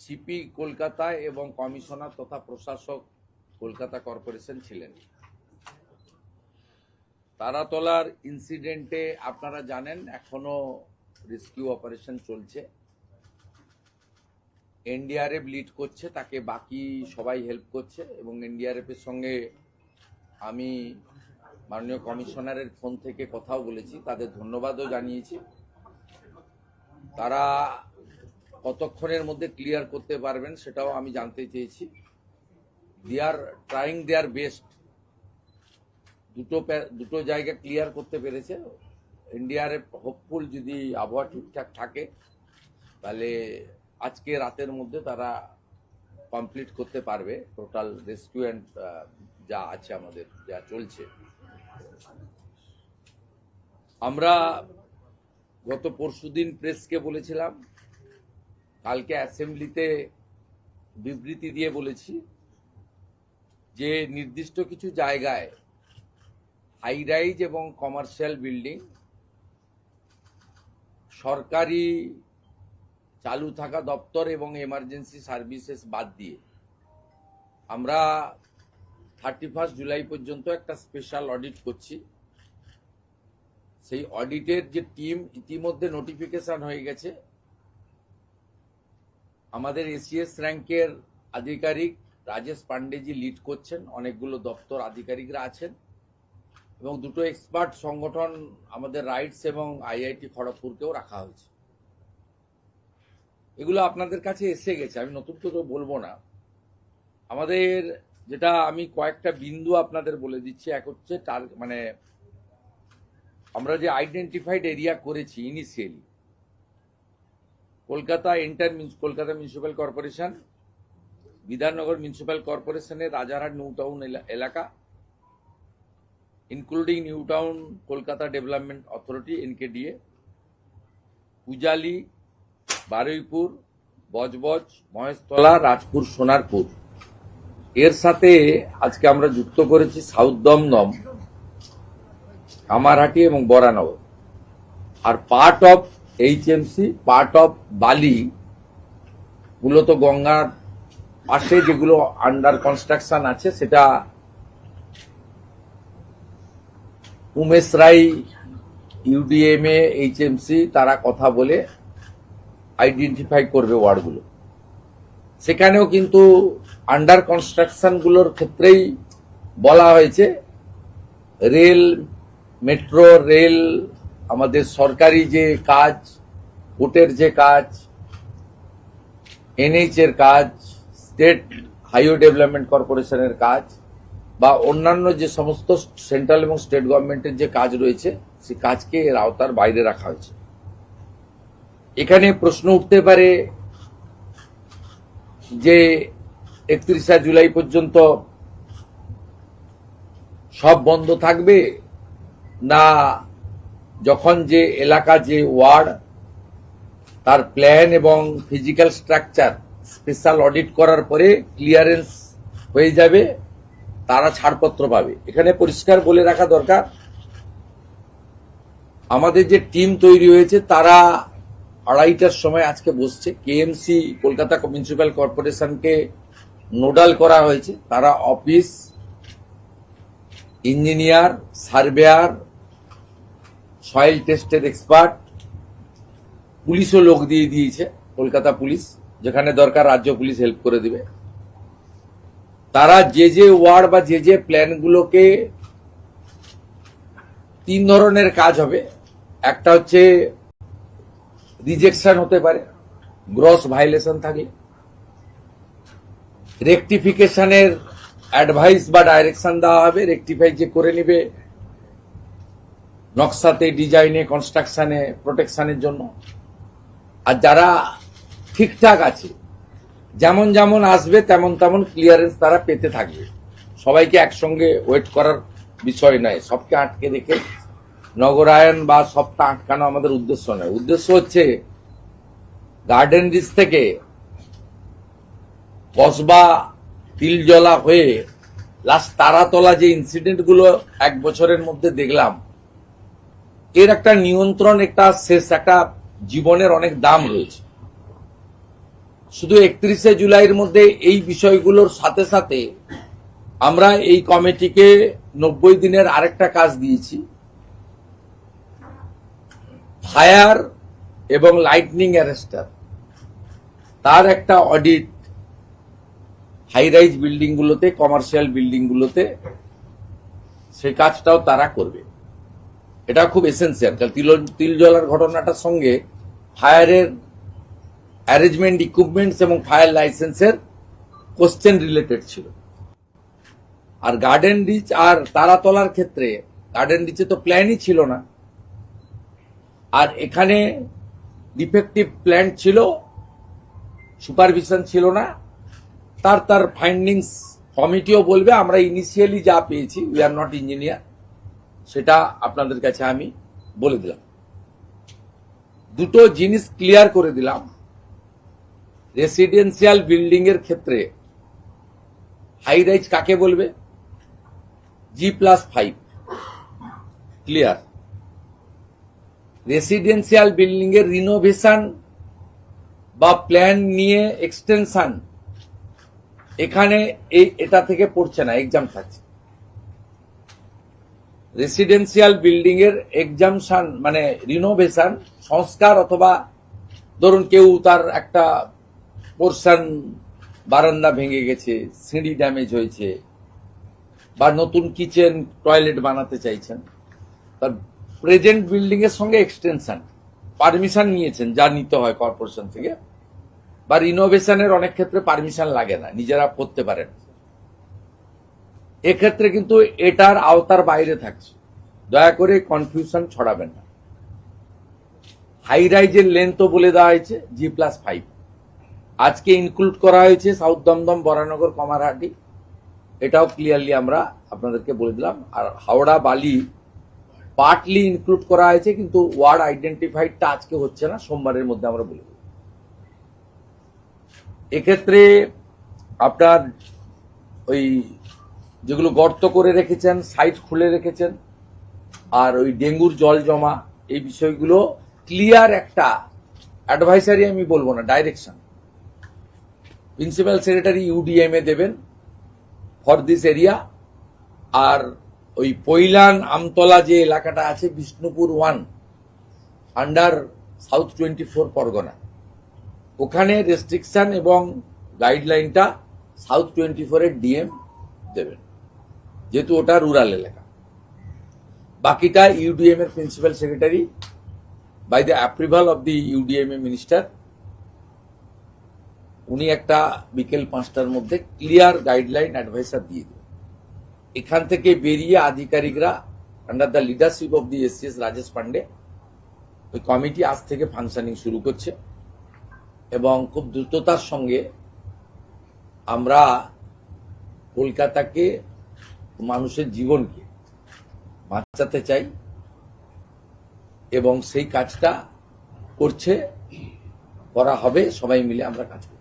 CP কলকাতায় এবং commissioner তথা প্রশাসক কলকাতা কর্পোরেশন ছিলেন। তারাতলার ইনসিডেন্টে আপনারা জানেন এখনো রেস্কিউ অপারেশন চলছে। এনডিআরএফ লিড করছে, তাকে বাকি সবাই হেল্প করছে এবং এনডিআরএফ এর সঙ্গে আমি মাননীয় কমিশনারের ফোন থেকে কথাও বলেছি, তাদের ধন্যবাদও জানিয়েছি। তারা কতক্ষণের মধ্যে ক্লিয়ার করতে পারবেন সেটাও আমি জানতে চেয়েছি। দে আর ট্রাইং দেয়ার বেস্ট। দুটো জায়গা ক্লিয়ার করতে পেরেছে। এনডিআরএফ হোপফুল যদি আবহাওয়া ঠিকঠাক থাকে তাহলে আজকে রাতের মধ্যে তারা কমপ্লিট করতে পারবে টোটাল রেস্কিউ অ্যান্ড যা আছে আমাদের যা চলছে। আমরা গত পরশুদিন প্রেসকে বলেছিলাম, কালকে অ্যাসেম্বলিতে বিবৃতি দিয়ে বলেছি যে নির্দিষ্ট কিছু জায়গায় হাই রাইজ এবং কমার্শিয়াল বিল্ডিং সরকারি চালু থাকা দপ্তর এবং এমার্জেন্সি সার্ভিসেস বাদ দিয়ে আমরা 31 জুলাই পর্যন্ত একটা স্পেশাল অডিট করছি। সেই অডিটের যে টিম ইতিমধ্যে নোটিফিকেশন হয়ে গেছে। আমাদের এসিএস র্যাঙ্কের আধিকারিক রাজেশ পান্ডেজি লিড করছেন, অনেকগুলো দপ্তর আধিকারিকরা আছেন এবং দুটো এক্সপার্ট সংগঠন আমাদের রাইটস এবং আইআইটি খড়গপুরকেও রাখা হয়েছে। এগুলো আপনাদের কাছে এসে গেছে, আমি নতুন করে বলবো না। আমাদের যেটা আমি কয়েকটা বিন্দু আপনাদের বলে দিচ্ছি। এক হচ্ছে মানে আমরা যে আইডেন্টিফাইড এরিয়া করেছি initially, Kolkata Kolkata municipal corporation, Bidhannagar municipal কর্পোরেশনের রাজারহাট নিউ টাউন এলাকা, including new town Kolkata development authority NKDA, Pujali, Baruipur, Budge Budge, Maheshtala, Rajpur, Sonarpur. এর সাথে আজকে আমরা যুক্ত করেছি সাউথ দমদম, কামারহাটি এবং বরানগর। আর part of HMC, part of Bally, মূলত গঙ্গার পাশে যেগুলো আন্ডার কনস্ট্রাকশন আছে সেটা উমেশ রায়, ইউডিএমএ, এইচএমসি তারা কথা বলে আইডেন্টিফাই করবে ওয়ার্ডগুলো। সেখানেও কিন্তু আন্ডার কনস্ট্রাকশন গুলোর ক্ষেত্রেই বলা হয়েছে রেল, মেট্রো রেল, আমাদের সরকারি যে কাজ, কোর্টের যে কাজ, এনএইচ এর কাজ, স্টেট হাইওয়ে ডেভেলপমেন্ট কর্পোরেশনের কাজ বা অন্যান্য যে সমস্ত সেন্ট্রাল এবং স্টেট গভর্নমেন্টের যে কাজ রয়েছে সেই কাজকে এর আওতার বাইরে রাখা হয়েছে। এখানে প্রশ্ন উঠতে পারে যে 31 জুলাই পর্যন্ত সব বন্ধ থাকবে না যখন যে এলাকা যে ওয়ার্ড তার প্ল্যান এবং ফিজিক্যাল স্ট্রাকচার স্পেশাল অডিট করার পরে ক্লিয়ারেন্স হয়ে যাবে তারা ছাড়পত্র পাবে। এখানে পরিষ্কার বলে রাখা দরকার, আমাদের যে টিম তৈরি হয়েছে তারা 2:30টার সময় আজকে বসছে। কেএমসি কলকাতা মিউনিসিপ্যাল কর্পোরেশনকে নোডাল করা হয়েছে। তারা অফিস, ইঞ্জিনিয়ার, সার্ভেয়ার, সয়েল টেস্টের এক্সপার্ট, পুলিশও লোক দিয়ে দিয়েছে, কলকাতা পুলিশ, যেখানে দরকার রাজ্য পুলিশ হেল্প করে দিবে। তারা যে যে ওয়ার্ড বা যে যে প্ল্যানগুলোকে 3 ধরনের কাজ হবে। একটা হচ্ছে রিজেকশন হতে পারে গ্রস ভায়োলেশন থাকলে, রেকটিফিকেশনের অ্যাডভাইস বা ডাইরেকশন দেওয়া হবে, রেকটিফাই যে করে নিবে নকশাতে, ডিজাইনে, কনস্ট্রাকশনে, প্রোটেকশনের জন্য। আর যারা ঠিকঠাক আছে, যেমন যেমন আসবে তেমন তেমন ক্লিয়ারেন্স তারা পেতে থাকবে। সবাইকে একসঙ্গে ওয়েট করার বিষয় নয়, সবকে আটকে রেখে নগরায়ন বা সবটা আটকানো আমাদের উদ্দেশ্য নয়। উদ্দেশ্য হচ্ছে গার্ডেন রিচ থেকে কসবা, তিলজলা হয়ে লাস্ট তারাতলা যে ইনসিডেন্ট গুলো 1 বছরের মধ্যে দেখলাম, এর একটা নিয়ন্ত্রণ, একটা শেষ, একটা জীবনের অনেক দাম রয়েছে। শুধু 31শে জুলাইয়ের মধ্যে এই বিষয়গুলোর সাথে সাথে আমরা এই কমিটিকে 90 দিনের আরেকটা কাজ দিয়েছি। ফায়ার এবং লাইটনিং অ্যারেস্টার তার একটা অডিট হাই রাইজ বিল্ডিং গুলোতে, কমার্শিয়াল বিল্ডিং গুলোতে, সেই কাজটাও তারা করবে। এটা খুব এসেন্সিয়াল, কারণ তিল জ্বলার ঘটনাটার সঙ্গে ফায়ারের অ্যারেঞ্জমেন্ট, ইকুইপমেন্টস এবং ফায়ার লাইসেন্সের কোশ্চেন রিলেটেড ছিল। আর গার্ডেন রিচ আর তারাতলার ক্ষেত্রে গার্ডেন রিচে তো প্ল্যানই ছিল না, আর এখানে ডিফেক্টিভ প্ল্যান ছিল, সুপারভিশন ছিল না। তার ফাইন্ডিংস কমিটিও বলবে। আমরা ইনিশিয়ালি যা পেয়েছি, উই আর নট ইঞ্জিনিয়ার, সেটা আপনাদের কাছে আমি বলে দিলাম। দুটো জিনিস ক্লিয়ার করে দিলাম। রেসিডেন্সিয়াল বিল্ডিং এর ক্ষেত্রে হাই রাইজ কাকে বলবে? G+5 clear. রেসিডেন্সিয়াল বিল্ডিং এর রিনোভেশন বা প্ল্যান নিয়ে এক্সটেনশন এখানে এটা থেকে পড়ছে না, এক্সাম থাকছে। রেসিডেন্সিয়াল বিল্ডিং এর এক্সামশন মানে রিনোভেশন, সংস্কার, অথবা ধরুন কেউ তার একটা পোর্শন বারান্দা ভেঙে গেছে, সিঁড়ি ড্যামেজ হয়েছে, বা নতুন কিচেন টয়লেট বানাতে চাইছেন, তার প্রেজেন্ট বিল্ডিং এর সঙ্গে এক্সটেনশন পারমিশন নিয়েছেন, যা নিতে হয় কর্পোরেশন থেকে, বা রিনোভেশনের অনেক ক্ষেত্রে পারমিশন লাগে না, নিজেরা করতে পারেন। এক্ষেত্রে কিন্তু এটার আওতার বাইরে থাকছে। দয়া করে কনফিউশন ছড়াবেন না। হাই রাইজের লেন্থও বলে দেওয়া হয়েছে G+5। আজকে ইনক্লুড করা হয়েছে সাউথ দমদম, বরানগর, কমারহাটি, এটাও ক্লিয়ারলি আমরা আপনাদেরকে বলে দিলাম। আর হাওড়া, বালি পার্টলি ইনক্লুড করা হয়েছে, কিন্তু ওয়ার্ড আইডেন্টিফাইডটা আজকে হচ্ছে না, সোমবারের মধ্যে আমরা বলে দেব। এক্ষেত্রে আপনার ওই যেগুলো গর্ত করে রেখেছেন, সাইট খুলে রেখেছেন, আর ওই ডেঙ্গুর জল জমা, এই বিষয়গুলো ক্লিয়ার একটা অ্যাডভাইসারি, আমি বলবো না, ডাইরেকশন প্রিন্সিপাল সেক্রেটারি UDMA দেবেন ফর দিস এরিয়া। আর ওই পৈলান, আমতলা যে এলাকাটা আছে, বিষ্ণুপুর 1 আন্ডার সাউথ 24 পরগনা, ওখানে রেস্ট্রিকশন এবং গাইডলাইনটা সাউথ 24 এর DM দেবেন, যেহেতু ওটা রুরাল এলাকা। বাকিটা UDM এর principal secretary by the approval of the UDMA minister, উনি একটা বিকেল 5টার মধ্যে ক্লিয়ার গাইডলাইন অ্যাডভাইসার দিয়ে দেবেন। এখান থেকে বেরিয়ে আধিকারিকরা under the leadership of the SCS Rajesh Pandey, ওই কমিটি আজ থেকে ফাংশনিং শুরু করছে, এবং খুব দ্রুততার সঙ্গে আমরা কলকাতাকে, মানুষের জীবনকে বাঁচাতে চাই, এবং সেই কাজটা করা হবে। সবাই মিলে আমরা কাজ করব।